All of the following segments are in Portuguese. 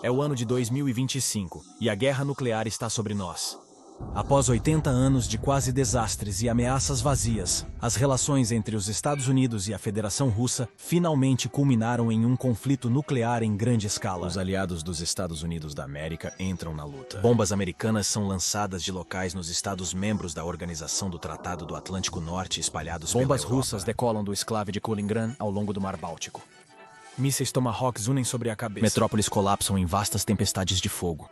É o ano de 2025 e a guerra nuclear está sobre nós. Após 80 anos de quase desastres e ameaças vazias, as relações entre os Estados Unidos e a Federação Russa finalmente culminaram em um conflito nuclear em grande escala. Os aliados dos Estados Unidos da América entram na luta. Bombas americanas são lançadas de locais nos Estados-membros da Organização do Tratado do Atlântico Norte espalhados pela Europa. Bombas russas decolam do esclave de Kaliningrad ao longo do Mar Báltico. Mísseis Tomahawks unem sobre a cabeça. Metrópoles colapsam em vastas tempestades de fogo.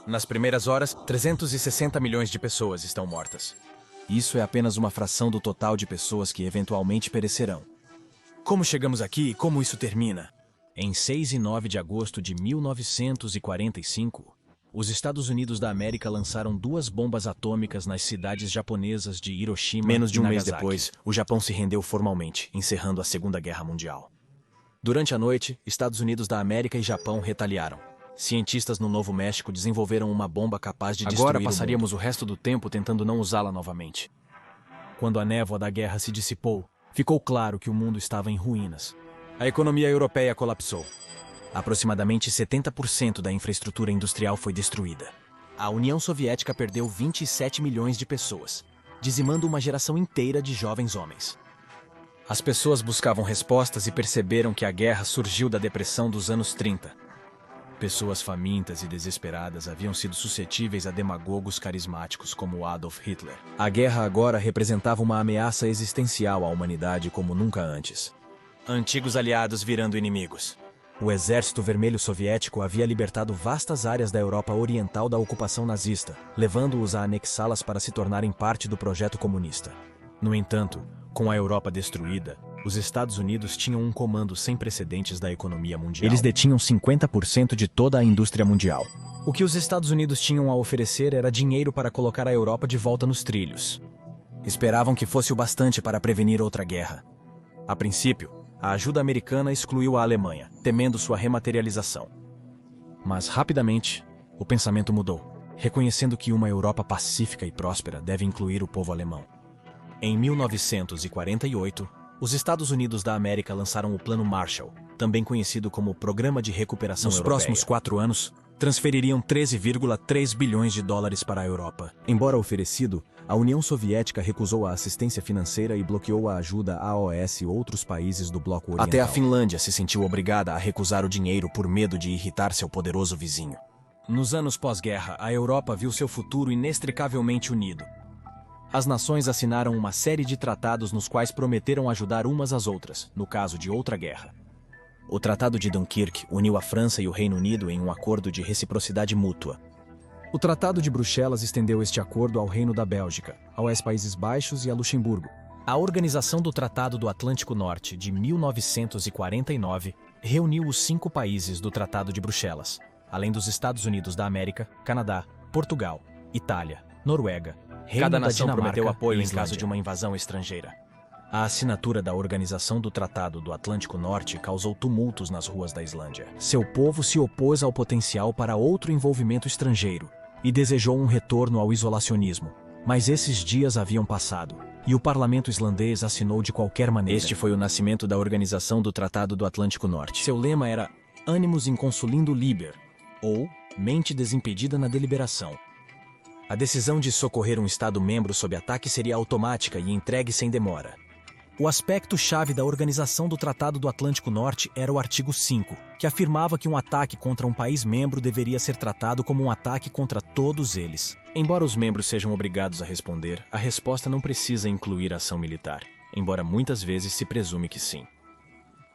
Nas primeiras horas, 360 milhões de pessoas estão mortas. Isso é apenas uma fração do total de pessoas que eventualmente perecerão. Como chegamos aqui e como isso termina? Em 6 e 9 de agosto de 1945, os Estados Unidos da América lançaram 2 bombas atômicas nas cidades japonesas de Hiroshima e Nagasaki. Menos de um mês depois, o Japão se rendeu formalmente, encerrando a Segunda Guerra Mundial. Durante a noite, Estados Unidos da América e Japão retaliaram. Cientistas no Novo México desenvolveram uma bomba capaz de destruir o mundo. Agora passaríamos o resto do tempo tentando não usá-la novamente. Quando a névoa da guerra se dissipou, ficou claro que o mundo estava em ruínas. A economia europeia colapsou. Aproximadamente 70% da infraestrutura industrial foi destruída. A União Soviética perdeu 27 milhões de pessoas, dizimando uma geração inteira de jovens homens. As pessoas buscavam respostas e perceberam que a guerra surgiu da depressão dos anos 30. Pessoas famintas e desesperadas haviam sido suscetíveis a demagogos carismáticos como Adolf Hitler. A guerra agora representava uma ameaça existencial à humanidade como nunca antes. Antigos aliados virando inimigos. O Exército Vermelho Soviético havia libertado vastas áreas da Europa Oriental da ocupação nazista, levando-os a anexá-las para se tornarem parte do projeto comunista. No entanto, com a Europa destruída, os Estados Unidos tinham um comando sem precedentes da economia mundial. Eles detinham 50% de toda a indústria mundial. O que os Estados Unidos tinham a oferecer era dinheiro para colocar a Europa de volta nos trilhos. Esperavam que fosse o bastante para prevenir outra guerra. A princípio, a ajuda americana excluiu a Alemanha, temendo sua rematerialização. Mas rapidamente, o pensamento mudou, reconhecendo que uma Europa pacífica e próspera deve incluir o povo alemão. Em 1948, os Estados Unidos da América lançaram o Plano Marshall, também conhecido como Programa de Recuperação Europeia. Nos próximos 4 anos, transfeririam 13,3 bilhões de dólares para a Europa. Embora oferecido, a União Soviética recusou a assistência financeira e bloqueou a ajuda à OAS e outros países do bloco oriental. Até a Finlândia se sentiu obrigada a recusar o dinheiro por medo de irritar seu poderoso vizinho. Nos anos pós-guerra, a Europa viu seu futuro inextricavelmente unido. As nações assinaram uma série de tratados nos quais prometeram ajudar umas às outras, no caso de outra guerra. O Tratado de Dunkirk uniu a França e o Reino Unido em um acordo de reciprocidade mútua. O Tratado de Bruxelas estendeu este acordo ao Reino da Bélgica, aos Países Baixos e a Luxemburgo. A Organização do Tratado do Atlântico Norte, de 1949, reuniu os 5 países do Tratado de Bruxelas, além dos Estados Unidos da América, Canadá, Portugal, Itália, Noruega, Cada nação prometeu apoio em caso de uma invasão estrangeira. A assinatura da Organização do Tratado do Atlântico Norte causou tumultos nas ruas da Islândia. Seu povo se opôs ao potencial para outro envolvimento estrangeiro e desejou um retorno ao isolacionismo. Mas esses dias haviam passado, e o parlamento islandês assinou de qualquer maneira. Este foi o nascimento da Organização do Tratado do Atlântico Norte. Seu lema era Animus inconsulindo liber, ou Mente desimpedida na deliberação. A decisão de socorrer um Estado-membro sob ataque seria automática e entregue sem demora. O aspecto-chave da Organização do Tratado do Atlântico Norte era o artigo 5, que afirmava que um ataque contra um país-membro deveria ser tratado como um ataque contra todos eles. Embora os membros sejam obrigados a responder, a resposta não precisa incluir ação militar, embora muitas vezes se presume que sim.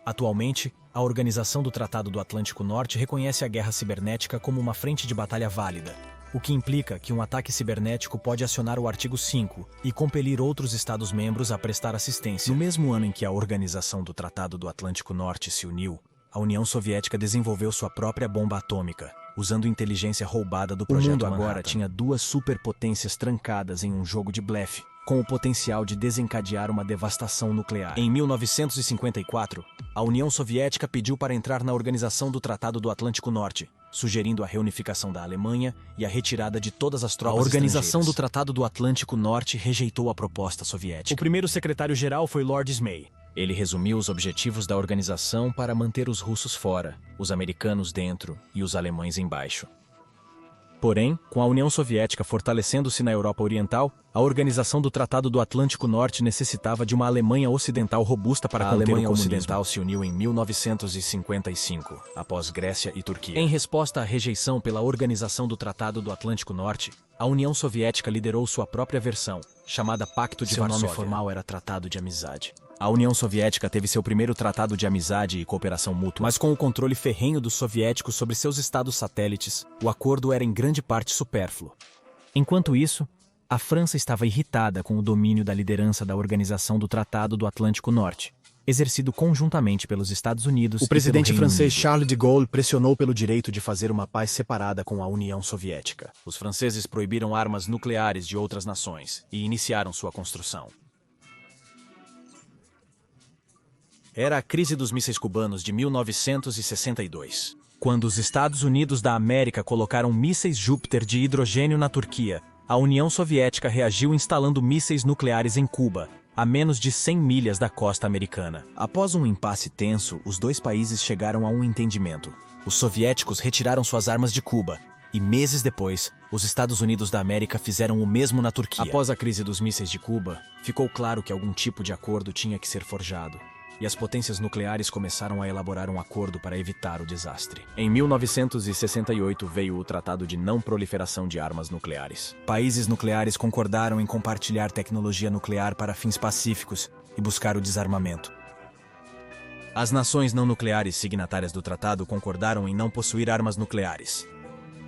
Atualmente, a Organização do Tratado do Atlântico Norte reconhece a guerra cibernética como uma frente de batalha válida, o que implica que um ataque cibernético pode acionar o artigo 5 e compelir outros Estados-membros a prestar assistência. No mesmo ano em que a Organização do Tratado do Atlântico Norte se uniu, a União Soviética desenvolveu sua própria bomba atômica, usando inteligência roubada do Projeto Manhattan. O mundo agora tinha 2 superpotências trancadas em um jogo de blefe, com o potencial de desencadear uma devastação nuclear. Em 1954, a União Soviética pediu para entrar na Organização do Tratado do Atlântico Norte, sugerindo a reunificação da Alemanha e a retirada de todas as tropas estrangeiras. A Organização do Tratado do Atlântico Norte rejeitou a proposta soviética. O primeiro secretário-geral foi Lord Ismay, Ele resumiu os objetivos da organização para manter os russos fora, os americanos dentro e os alemães embaixo. Porém, com a União Soviética fortalecendo-se na Europa Oriental, a organização do Tratado do Atlântico Norte necessitava de uma Alemanha Ocidental robusta para conter o comunismo. A Alemanha Ocidental se uniu em 1955, após Grécia e Turquia. Em resposta à rejeição pela organização do Tratado do Atlântico Norte, a União Soviética liderou sua própria versão, chamada Pacto de Varsóvia. Seu nome formal era Tratado de Amizade. A União Soviética teve seu primeiro tratado de amizade e cooperação mútua, mas com o controle ferrenho dos soviéticos sobre seus estados satélites, o acordo era em grande parte supérfluo. Enquanto isso, a França estava irritada com o domínio da liderança da Organização do Tratado do Atlântico Norte, exercido conjuntamente pelos Estados Unidos. O presidente francês Charles de Gaulle pressionou pelo direito de fazer uma paz separada com a União Soviética. Os franceses proibiram armas nucleares de outras nações e iniciaram sua construção. Era a crise dos mísseis cubanos de 1962, quando os Estados Unidos da América colocaram mísseis Júpiter de hidrogênio na Turquia. A União Soviética reagiu instalando mísseis nucleares em Cuba, a menos de 100 milhas da costa americana. Após um impasse tenso, os dois países chegaram a um entendimento. Os soviéticos retiraram suas armas de Cuba, e meses depois, os Estados Unidos da América fizeram o mesmo na Turquia. Após a crise dos mísseis de Cuba, ficou claro que algum tipo de acordo tinha que ser forjado, e as potências nucleares começaram a elaborar um acordo para evitar o desastre. Em 1968 veio o Tratado de Não Proliferação de Armas Nucleares. Países nucleares concordaram em compartilhar tecnologia nuclear para fins pacíficos e buscar o desarmamento. As nações não nucleares signatárias do tratado concordaram em não possuir armas nucleares.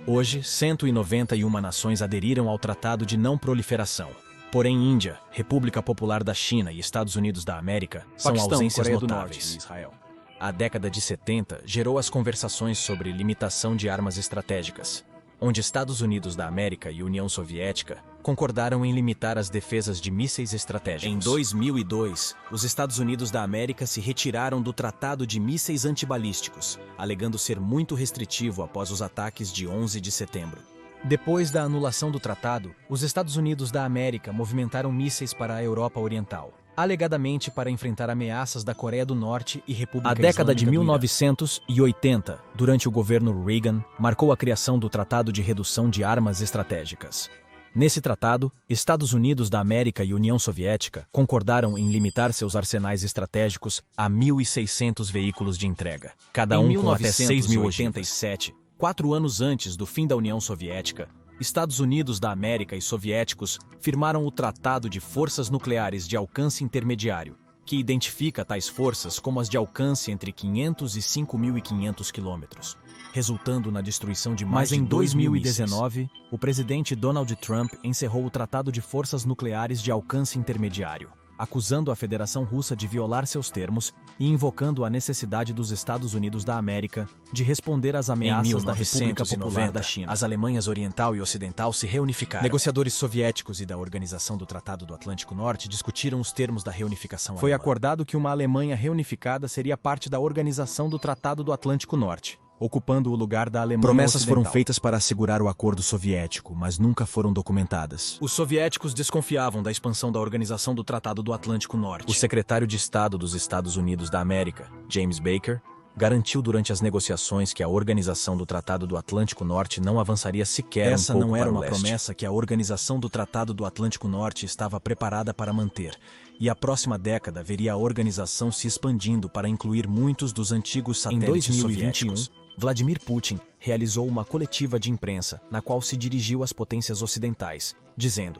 Hoje, 191 nações aderiram ao Tratado de Não Proliferação. Porém, Índia, República Popular da China e Estados Unidos da América são ausências notáveis. Israel. A década de 70 gerou as conversações sobre limitação de armas estratégicas, onde Estados Unidos da América e União Soviética concordaram em limitar as defesas de mísseis estratégicos. Em 2002, os Estados Unidos da América se retiraram do Tratado de Mísseis Antibalísticos, alegando ser muito restritivo após os ataques de 11 de setembro. Depois da anulação do tratado, os Estados Unidos da América movimentaram mísseis para a Europa Oriental, alegadamente para enfrentar ameaças da Coreia do Norte e República Islâmica do Irã. A década de 1980, durante o governo Reagan, marcou a criação do Tratado de Redução de Armas Estratégicas. Nesse tratado, Estados Unidos da América e União Soviética concordaram em limitar seus arsenais estratégicos a 1.600 veículos de entrega, cada um com até 6.087. 4 anos antes do fim da União Soviética, Estados Unidos da América e soviéticos firmaram o Tratado de Forças Nucleares de Alcance Intermediário, que identifica tais forças como as de alcance entre 500 e 5.500 quilômetros, resultando na destruição de mais de 2.000 mísseis. Mas em 2019, o presidente Donald Trump encerrou o Tratado de Forças Nucleares de Alcance Intermediário, acusando a Federação Russa de violar seus termos e invocando a necessidade dos Estados Unidos da América de responder às ameaças da República Popular da China. As Alemanhas Oriental e Ocidental se reunificaram. Negociadores soviéticos e da Organização do Tratado do Atlântico Norte discutiram os termos da reunificação alemã. Foi acordado que uma Alemanha reunificada seria parte da Organização do Tratado do Atlântico Norte, ocupando o lugar da Alemanha Promessas Ocidental. Foram feitas para assegurar o acordo soviético, mas nunca foram documentadas. Os soviéticos desconfiavam da expansão da Organização do Tratado do Atlântico Norte. O secretário de Estado dos Estados Unidos da América, James Baker, garantiu durante as negociações que a Organização do Tratado do Atlântico Norte não avançaria sequer um pouco para o leste. Essa não era uma promessa que a Organização do Tratado do Atlântico Norte estava preparada para manter, e a próxima década veria a organização se expandindo para incluir muitos dos antigos satélites soviéticos. Vladimir Putin realizou uma coletiva de imprensa na qual se dirigiu às potências ocidentais, dizendo: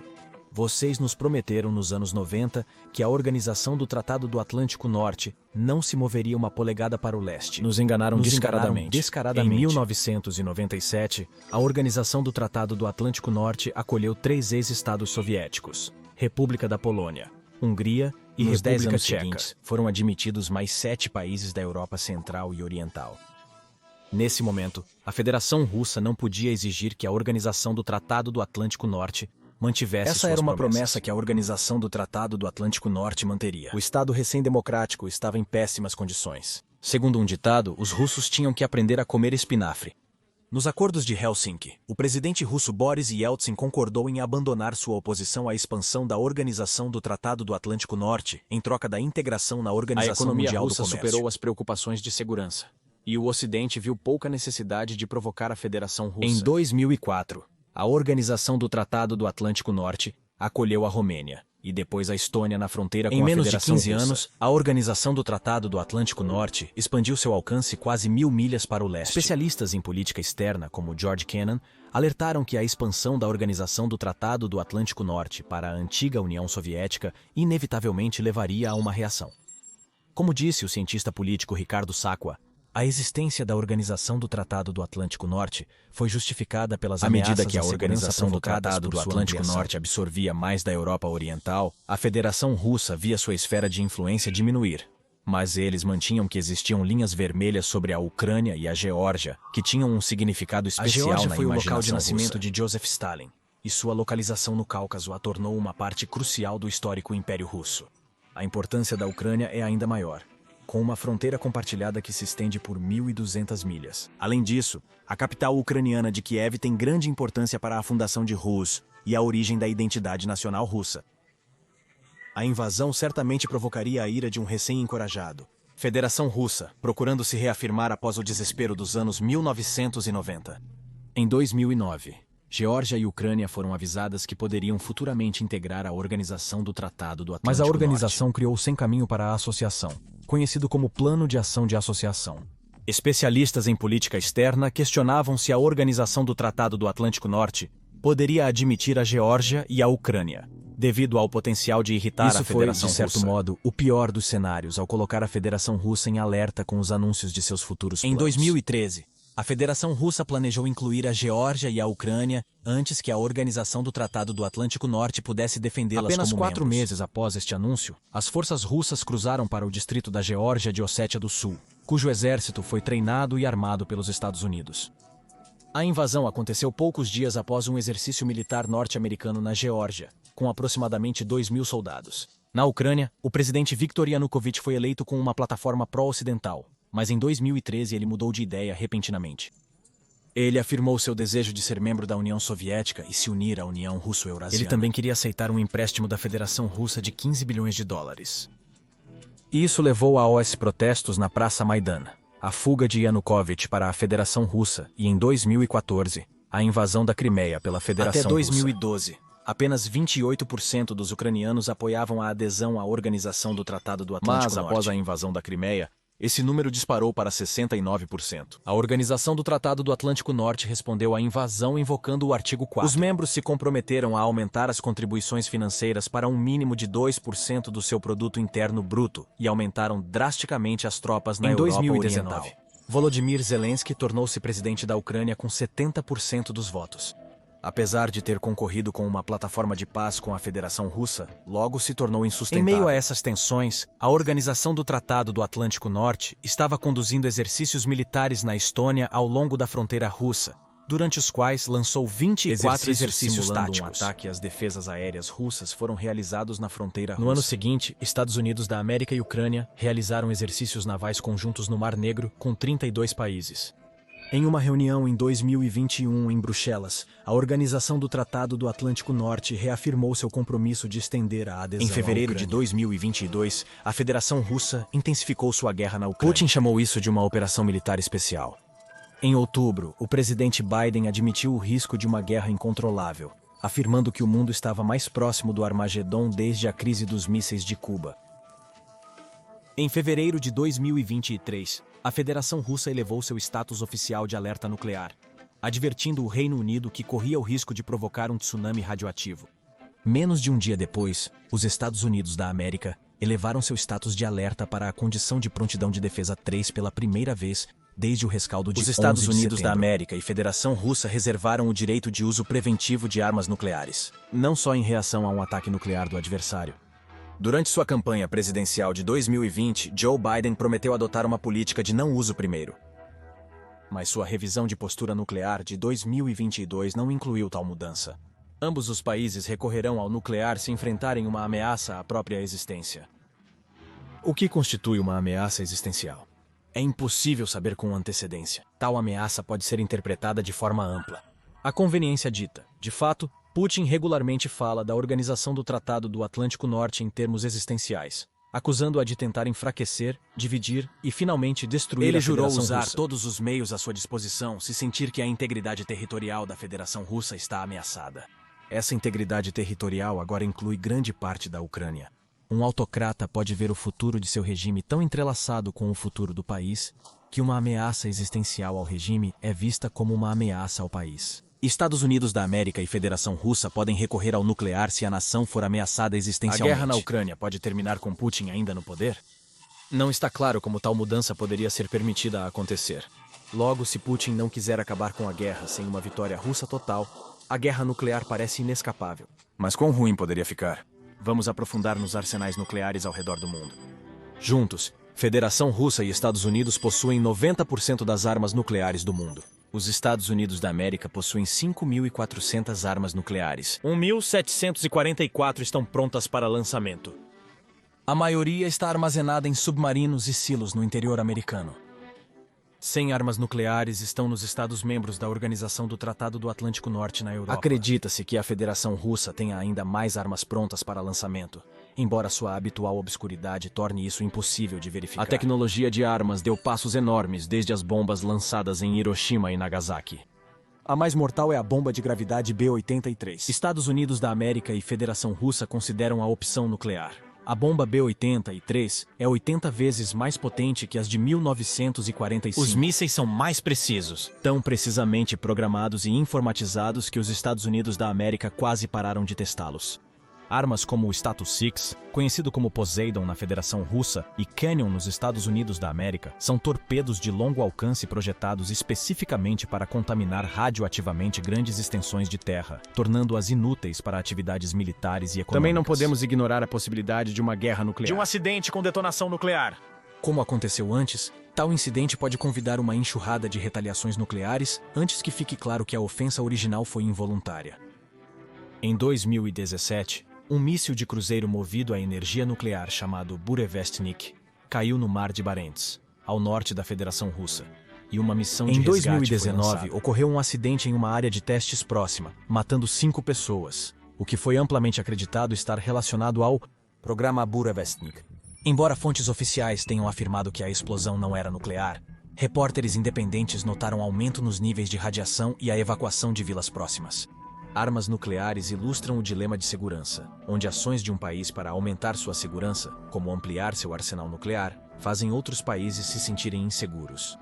"Vocês nos prometeram nos anos 90 que a Organização do Tratado do Atlântico Norte não se moveria uma polegada para o leste. Nos enganaram descaradamente. Em 1997, a Organização do Tratado do Atlântico Norte acolheu 3 ex-estados soviéticos: República da Polônia, Hungria e República Tcheca. Foram admitidos mais 7 países da Europa Central e Oriental. Nesse momento, a Federação Russa não podia exigir que a Organização do Tratado do Atlântico Norte mantivesse suas promessas. Essa era uma promessa que a Organização do Tratado do Atlântico Norte manteria. O Estado recém-democrático estava em péssimas condições. Segundo um ditado, os russos tinham que aprender a comer espinafre. Nos acordos de Helsinki, o presidente russo Boris Yeltsin concordou em abandonar sua oposição à expansão da Organização do Tratado do Atlântico Norte em troca da integração na Organização Mundial do Comércio. A economia russa superou as preocupações de segurança, e o Ocidente viu pouca necessidade de provocar a Federação Russa. Em 2004, a Organização do Tratado do Atlântico Norte acolheu a Romênia, e depois a Estônia na fronteira com a Federação Russa. Em menos de 15 anos, a Organização do Tratado do Atlântico Norte expandiu seu alcance quase 1000 milhas para o leste. Especialistas em política externa, como George Kennan, alertaram que a expansão da Organização do Tratado do Atlântico Norte para a antiga União Soviética inevitavelmente levaria a uma reação. Como disse o cientista político Ricardo Sacua, a existência da Organização do Tratado do Atlântico Norte foi justificada pelas ameaças à segurança. À medida que a Organização do Tratado do Atlântico Norte absorvia mais da Europa Oriental, a Federação Russa via sua esfera de influência diminuir. Mas eles mantinham que existiam linhas vermelhas sobre a Ucrânia e a Geórgia, que tinham um significado especial na imaginação russa. A Geórgia foi o local de nascimento de Joseph Stalin, e sua localização no Cáucaso a tornou uma parte crucial do histórico Império Russo. A importância da Ucrânia é ainda maior, com uma fronteira compartilhada que se estende por 1.200 milhas. Além disso, a capital ucraniana de Kiev tem grande importância para a fundação de Rus e a origem da identidade nacional russa. A invasão certamente provocaria a ira de um recém-encorajado Federação Russa, procurando se reafirmar após o desespero dos anos 1990. Em 2009, Geórgia e Ucrânia foram avisadas que poderiam futuramente integrar a Organização do Tratado do Atlântico Norte. Mas a organização criou sem caminho para a associação, conhecido como Plano de Ação de Associação. Especialistas em política externa questionavam se a Organização do Tratado do Atlântico Norte poderia admitir a Geórgia e a Ucrânia, devido ao potencial de irritar a Federação Russa. Isso foi, de certo modo, o pior dos cenários ao colocar a Federação Russa em alerta com os anúncios de seus futuros planos. Em 2013, a Federação Russa planejou incluir a Geórgia e a Ucrânia antes que a Organização do Tratado do Atlântico Norte pudesse defendê-las como membros. Apenas 4 meses após este anúncio, as forças russas cruzaram para o distrito da Geórgia de Ossétia do Sul, cujo exército foi treinado e armado pelos Estados Unidos. A invasão aconteceu poucos dias após um exercício militar norte-americano na Geórgia, com aproximadamente 2.000 soldados. Na Ucrânia, o presidente Viktor Yanukovych foi eleito com uma plataforma pró-ocidental, mas em 2013 ele mudou de ideia repentinamente. Ele afirmou seu desejo de ser membro da União Soviética e se unir à União Russo-Eurasiana. Ele também queria aceitar um empréstimo da Federação Russa de 15 bilhões de dólares. Isso levou aos protestos na Praça Maidan, a fuga de Yanukovych para a Federação Russa e, em 2014, a invasão da Crimeia pela Federação Russa. Até 2012, apenas 28% dos ucranianos apoiavam a adesão à Organização do Tratado do Atlântico Norte. Mas, após a invasão da Crimeia, esse número disparou para 69%. A Organização do Tratado do Atlântico Norte respondeu à invasão invocando o artigo 4. Os membros se comprometeram a aumentar as contribuições financeiras para um mínimo de 2% do seu produto interno bruto e aumentaram drasticamente as tropas na Europa Oriental. Em 2019, Volodymyr Zelensky tornou-se presidente da Ucrânia com 70% dos votos. Apesar de ter concorrido com uma plataforma de paz com a Federação Russa, logo se tornou insustentável. Em meio a essas tensões, a Organização do Tratado do Atlântico Norte estava conduzindo exercícios militares na Estônia ao longo da fronteira russa, durante os quais lançou 24 exercícios táticos. Um ataque às defesas aéreas russas foram realizados na fronteira russa. No ano seguinte, Estados Unidos da América e Ucrânia realizaram exercícios navais conjuntos no Mar Negro com 32 países. Em uma reunião em 2021 em Bruxelas, a Organização do Tratado do Atlântico Norte reafirmou seu compromisso de estender a adesão à Ucrânia. Em fevereiro de 2022, a Federação Russa intensificou sua guerra na Ucrânia. Putin chamou isso de uma operação militar especial. Em outubro, o presidente Biden admitiu o risco de uma guerra incontrolável, afirmando que o mundo estava mais próximo do Armagedon desde a crise dos mísseis de Cuba. Em fevereiro de 2023, a Federação Russa elevou seu status oficial de alerta nuclear, advertindo o Reino Unido que corria o risco de provocar um tsunami radioativo. Menos de um dia depois, os Estados Unidos da América elevaram seu status de alerta para a condição de prontidão de defesa 3 pela primeira vez desde o rescaldo de 11 de setembro. Os Estados Unidos da América e Federação Russa reservaram o direito de uso preventivo de armas nucleares, não só em reação a um ataque nuclear do adversário. Durante sua campanha presidencial de 2020, Joe Biden prometeu adotar uma política de não uso primeiro. Mas sua revisão de postura nuclear de 2022 não incluiu tal mudança. Ambos os países recorrerão ao nuclear se enfrentarem uma ameaça à própria existência. O que constitui uma ameaça existencial? É impossível saber com antecedência. Tal ameaça pode ser interpretada de forma ampla. A conveniência dita. De fato, Putin regularmente fala da organização do Tratado do Atlântico Norte em termos existenciais, acusando-a de tentar enfraquecer, dividir e finalmente destruir a Federação Russa. Ele jurou usar todos os meios à sua disposição se sentir que a integridade territorial da Federação Russa está ameaçada. Essa integridade territorial agora inclui grande parte da Ucrânia. Um autocrata pode ver o futuro de seu regime tão entrelaçado com o futuro do país que uma ameaça existencial ao regime é vista como uma ameaça ao país. Estados Unidos da América e Federação Russa podem recorrer ao nuclear se a nação for ameaçada existencialmente. A guerra na Ucrânia pode terminar com Putin ainda no poder? Não está claro como tal mudança poderia ser permitida a acontecer. Logo, se Putin não quiser acabar com a guerra sem uma vitória russa total, a guerra nuclear parece inescapável. Mas quão ruim poderia ficar? Vamos aprofundar nos arsenais nucleares ao redor do mundo. Juntos, Federação Russa e Estados Unidos possuem 90% das armas nucleares do mundo. Os Estados Unidos da América possuem 5.400 armas nucleares. 1.744 estão prontas para lançamento. A maioria está armazenada em submarinos e silos no interior americano. 100 armas nucleares estão nos Estados-membros da Organização do Tratado do Atlântico Norte na Europa. Acredita-se que a Federação Russa tenha ainda mais armas prontas para lançamento, embora sua habitual obscuridade torne isso impossível de verificar. A tecnologia de armas deu passos enormes desde as bombas lançadas em Hiroshima e Nagasaki. A mais mortal é a bomba de gravidade B-83. Estados Unidos da América e Federação Russa consideram a opção nuclear. A bomba B-83 é 80 vezes mais potente que as de 1945. Os mísseis são mais precisos, tão precisamente programados e informatizados que os Estados Unidos da América quase pararam de testá-los. Armas como o Status 6, conhecido como Poseidon na Federação Russa e Canyon nos Estados Unidos da América, são torpedos de longo alcance projetados especificamente para contaminar radioativamente grandes extensões de terra, tornando-as inúteis para atividades militares e econômicas. Também não podemos ignorar a possibilidade de uma guerra nuclear. De um acidente com detonação nuclear. Como aconteceu antes, tal incidente pode convidar uma enxurrada de retaliações nucleares antes que fique claro que a ofensa original foi involuntária. Em 2017, um míssil de cruzeiro movido a energia nuclear chamado Burevestnik caiu no Mar de Barents, ao norte da Federação Russa, e uma missão de resgate foi lançada. Em 2019, ocorreu um acidente em uma área de testes próxima, matando 5 pessoas, o que foi amplamente acreditado estar relacionado ao programa Burevestnik. Embora fontes oficiais tenham afirmado que a explosão não era nuclear, repórteres independentes notaram aumento nos níveis de radiação e a evacuação de vilas próximas. Armas nucleares ilustram o dilema de segurança, onde ações de um país para aumentar sua segurança, como ampliar seu arsenal nuclear, fazem outros países se sentirem inseguros.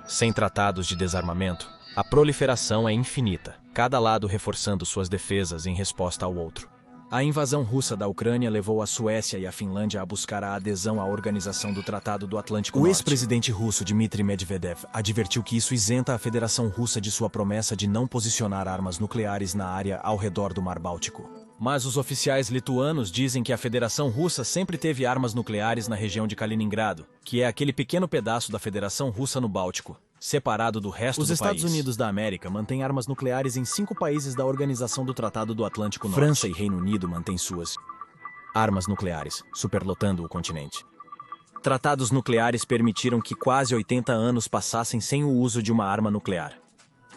Sem tratados de desarmamento, a proliferação é infinita, cada lado reforçando suas defesas em resposta ao outro. A invasão russa da Ucrânia levou a Suécia e a Finlândia a buscar a adesão à Organização do Tratado do Atlântico Norte. O ex-presidente russo Dmitry Medvedev advertiu que isso isenta a Federação Russa de sua promessa de não posicionar armas nucleares na área ao redor do Mar Báltico. Mas os oficiais lituanos dizem que a Federação Russa sempre teve armas nucleares na região de Kaliningrado, que é aquele pequeno pedaço da Federação Russa no Báltico, separado do resto do país. Os Estados Unidos da América mantêm armas nucleares em 5 países da Organização do Tratado do Atlântico Norte. França e Reino Unido mantêm suas armas nucleares, superlotando o continente. Tratados nucleares permitiram que quase 80 anos passassem sem o uso de uma arma nuclear.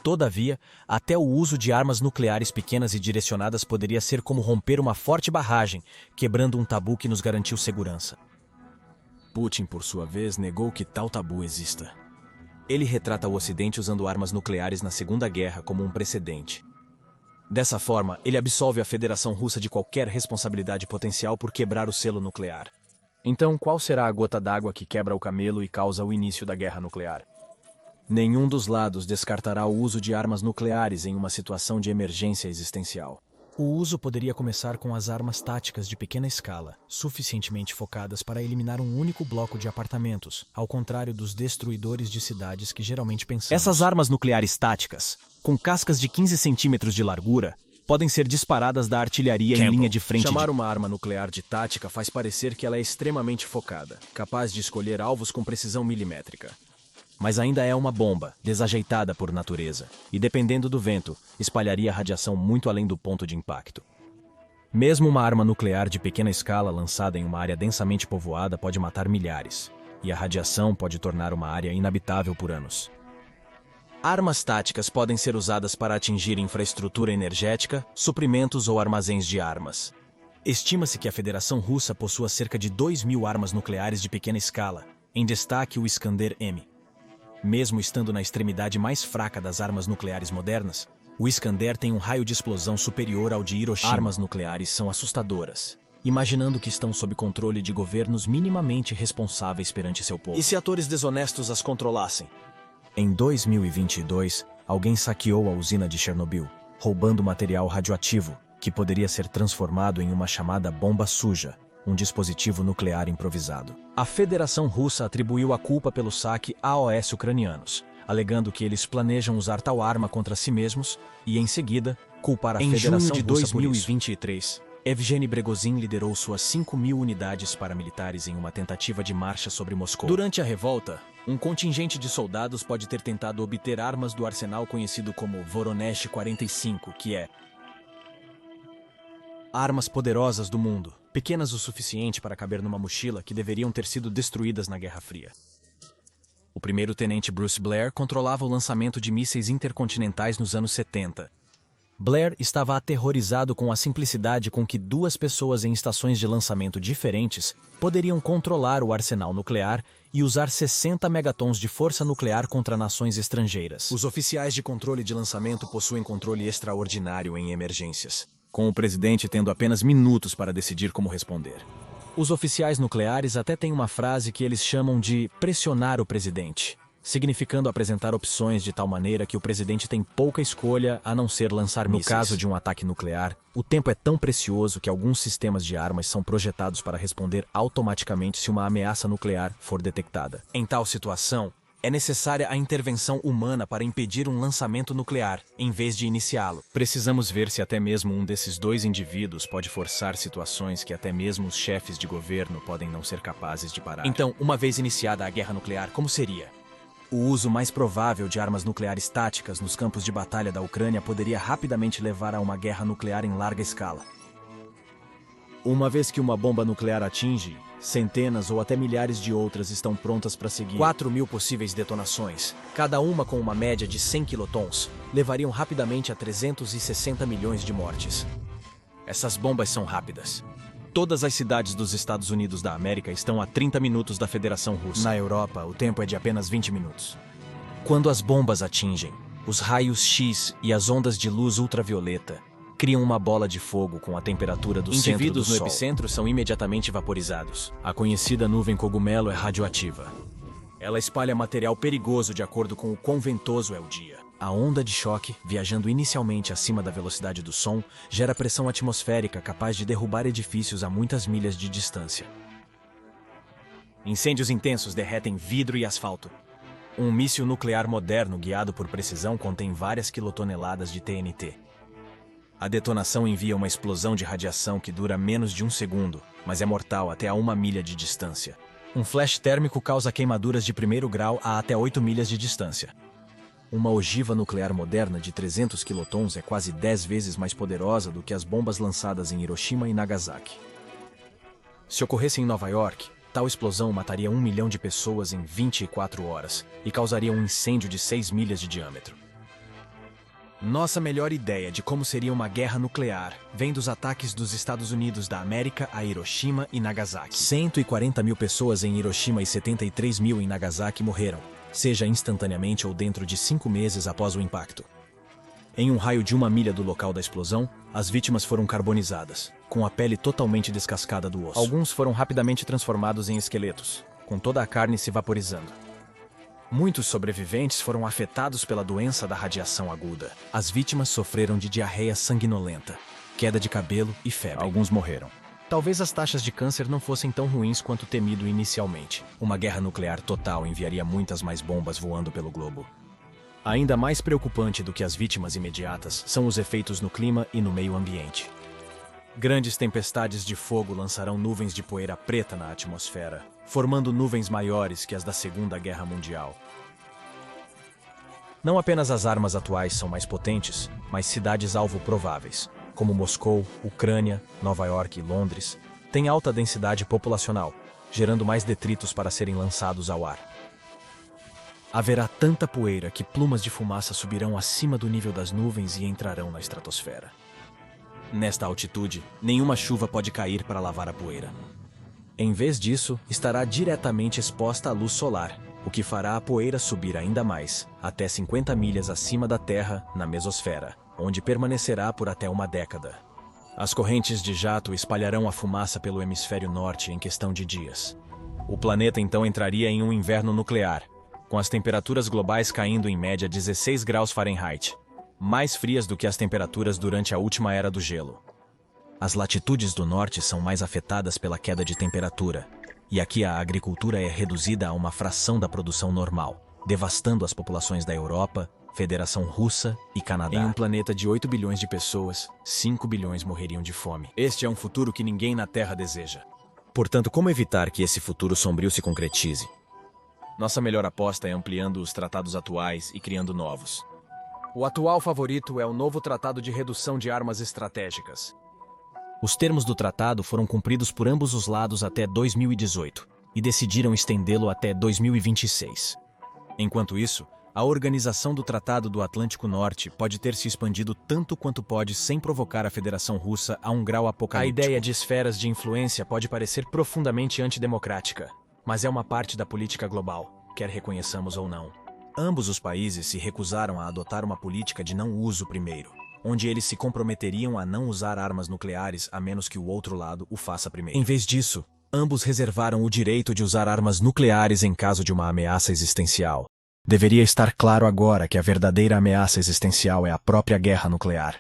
Todavia, até o uso de armas nucleares pequenas e direcionadas poderia ser como romper uma forte barragem, quebrando um tabu que nos garantiu segurança. Putin, por sua vez, negou que tal tabu exista. Ele retrata o Ocidente usando armas nucleares na Segunda Guerra como um precedente. Dessa forma, ele absolve a Federação Russa de qualquer responsabilidade potencial por quebrar o selo nuclear. Então, qual será a gota d'água que quebra o camelo e causa o início da guerra nuclear? Nenhum dos lados descartará o uso de armas nucleares em uma situação de emergência existencial. O uso poderia começar com as armas táticas de pequena escala, suficientemente focadas para eliminar um único bloco de apartamentos, ao contrário dos destruidores de cidades que geralmente pensamos. Essas armas nucleares táticas, com cascas de 15 centímetros de largura, podem ser disparadas da artilharia em linha de frente. Chamar uma arma nuclear de tática faz parecer que ela é extremamente focada, capaz de escolher alvos com precisão milimétrica. Mas ainda é uma bomba, desajeitada por natureza, e dependendo do vento, espalharia radiação muito além do ponto de impacto. Mesmo uma arma nuclear de pequena escala lançada em uma área densamente povoada pode matar milhares. e a radiação pode tornar uma área inabitável por anos. Armas táticas podem ser usadas para atingir infraestrutura energética, suprimentos ou armazéns de armas. Estima-se que a Federação Russa possua cerca de 2.000 armas nucleares de pequena escala, em destaque o Iskander-M. Mesmo estando na extremidade mais fraca das armas nucleares modernas, o Iskander tem um raio de explosão superior ao de Hiroshima. Armas nucleares são assustadoras, imaginando que estão sob controle de governos minimamente responsáveis perante seu povo. E se atores desonestos as controlassem? Em 2022, alguém saqueou a usina de Chernobyl, roubando material radioativo, que poderia ser transformado em uma chamada bomba suja, um dispositivo nuclear improvisado. A Federação Russa atribuiu a culpa pelo saque a AOS ucranianos, alegando que eles planejam usar tal arma contra si mesmos e, em seguida, culpar a Federação Russa por isso. Em junho de 2023, Evgeny Prigozhin liderou suas 5.000 unidades paramilitares em uma tentativa de marcha sobre Moscou. Durante a revolta, um contingente de soldados pode ter tentado obter armas do arsenal conhecido como Voronezh 45, que é armas poderosas do mundo, pequenas o suficiente para caber numa mochila que deveriam ter sido destruídas na Guerra Fria. O primeiro-tenente Bruce Blair controlava o lançamento de mísseis intercontinentais nos anos 70. Blair estava aterrorizado com a simplicidade com que duas pessoas em estações de lançamento diferentes poderiam controlar o arsenal nuclear e usar 60 megatons de força nuclear contra nações estrangeiras. Os oficiais de controle de lançamento possuem controle extraordinário em emergências, com o presidente tendo apenas minutos para decidir como responder. Os oficiais nucleares até têm uma frase que eles chamam de pressionar o presidente, significando apresentar opções de tal maneira que o presidente tem pouca escolha a não ser lançar mísseis. No caso de um ataque nuclear, o tempo é tão precioso que alguns sistemas de armas são projetados para responder automaticamente se uma ameaça nuclear for detectada. Em tal situação, é necessária a intervenção humana para impedir um lançamento nuclear, em vez de iniciá-lo. Precisamos ver se até mesmo um desses dois indivíduos pode forçar situações que até mesmo os chefes de governo podem não ser capazes de parar. Então, uma vez iniciada a guerra nuclear, como seria? O uso mais provável de armas nucleares táticas nos campos de batalha da Ucrânia poderia rapidamente levar a uma guerra nuclear em larga escala. Uma vez que uma bomba nuclear atinge, centenas ou até milhares de outras estão prontas para seguir. 4.000 possíveis detonações, cada uma com uma média de 100 quilotons, levariam rapidamente a 360 milhões de mortes. Essas bombas são rápidas. Todas as cidades dos Estados Unidos da América estão a 30 minutos da Federação Russa. Na Europa, o tempo é de apenas 20 minutos. Quando as bombas atingem, os raios X e as ondas de luz ultravioleta criam uma bola de fogo com a temperatura do centro do Sol. Indivíduos no epicentro são imediatamente vaporizados. A conhecida nuvem cogumelo é radioativa. Ela espalha material perigoso de acordo com o quão ventoso é o dia. A onda de choque, viajando inicialmente acima da velocidade do som, gera pressão atmosférica capaz de derrubar edifícios a muitas milhas de distância. Incêndios intensos derretem vidro e asfalto. Um míssil nuclear moderno guiado por precisão contém várias quilotoneladas de TNT. A detonação envia uma explosão de radiação que dura menos de um segundo, mas é mortal até a 1 milha de distância. Um flash térmico causa queimaduras de 1º grau a até 8 milhas de distância. Uma ogiva nuclear moderna de 300 quilotons é quase 10 vezes mais poderosa do que as bombas lançadas em Hiroshima e Nagasaki. Se ocorresse em Nova York, tal explosão mataria 1 milhão de pessoas em 24 horas e causaria um incêndio de 6 milhas de diâmetro. Nossa melhor ideia de como seria uma guerra nuclear vem dos ataques dos Estados Unidos da América a Hiroshima e Nagasaki. 140 mil pessoas em Hiroshima e 73 mil em Nagasaki morreram, seja instantaneamente ou dentro de 5 meses após o impacto. Em um raio de 1 milha do local da explosão, as vítimas foram carbonizadas, com a pele totalmente descascada do osso. Alguns foram rapidamente transformados em esqueletos, com toda a carne se vaporizando. Muitos sobreviventes foram afetados pela doença da radiação aguda. As vítimas sofreram de diarreia sanguinolenta, queda de cabelo e febre. Alguns morreram. Talvez as taxas de câncer não fossem tão ruins quanto temido inicialmente. Uma guerra nuclear total enviaria muitas mais bombas voando pelo globo. Ainda mais preocupante do que as vítimas imediatas são os efeitos no clima e no meio ambiente. Grandes tempestades de fogo lançarão nuvens de poeira preta na atmosfera, formando nuvens maiores que as da Segunda Guerra Mundial. Não apenas as armas atuais são mais potentes, mas cidades-alvo prováveis, como Moscou, Ucrânia, Nova York e Londres, têm alta densidade populacional, gerando mais detritos para serem lançados ao ar. Haverá tanta poeira que plumas de fumaça subirão acima do nível das nuvens e entrarão na estratosfera. Nesta altitude, nenhuma chuva pode cair para lavar a poeira. Em vez disso, estará diretamente exposta à luz solar, o que fará a poeira subir ainda mais, até 50 milhas acima da Terra, na mesosfera, onde permanecerá por até uma década. As correntes de jato espalharão a fumaça pelo hemisfério norte em questão de dias. O planeta então entraria em um inverno nuclear, com as temperaturas globais caindo em média 16 graus Fahrenheit, mais frias do que as temperaturas durante a última era do gelo. As latitudes do norte são mais afetadas pela queda de temperatura, e aqui a agricultura é reduzida a uma fração da produção normal, devastando as populações da Europa, Federação Russa e Canadá. Em um planeta de 8 bilhões de pessoas, 5 bilhões morreriam de fome. Este é um futuro que ninguém na Terra deseja. Portanto, como evitar que esse futuro sombrio se concretize? Nossa melhor aposta é ampliando os tratados atuais e criando novos. O atual favorito é o novo Tratado de Redução de Armas Estratégicas. Os termos do tratado foram cumpridos por ambos os lados até 2018 e decidiram estendê-lo até 2026. Enquanto isso, a organização do Tratado do Atlântico Norte pode ter se expandido tanto quanto pode sem provocar a Federação Russa a um grau apocalíptico. A ideia de esferas de influência pode parecer profundamente antidemocrática, mas é uma parte da política global, quer reconheçamos ou não. Ambos os países se recusaram a adotar uma política de não uso primeiro, onde eles se comprometeriam a não usar armas nucleares a menos que o outro lado o faça primeiro. Em vez disso, ambos reservaram o direito de usar armas nucleares em caso de uma ameaça existencial. Deveria estar claro agora que a verdadeira ameaça existencial é a própria guerra nuclear.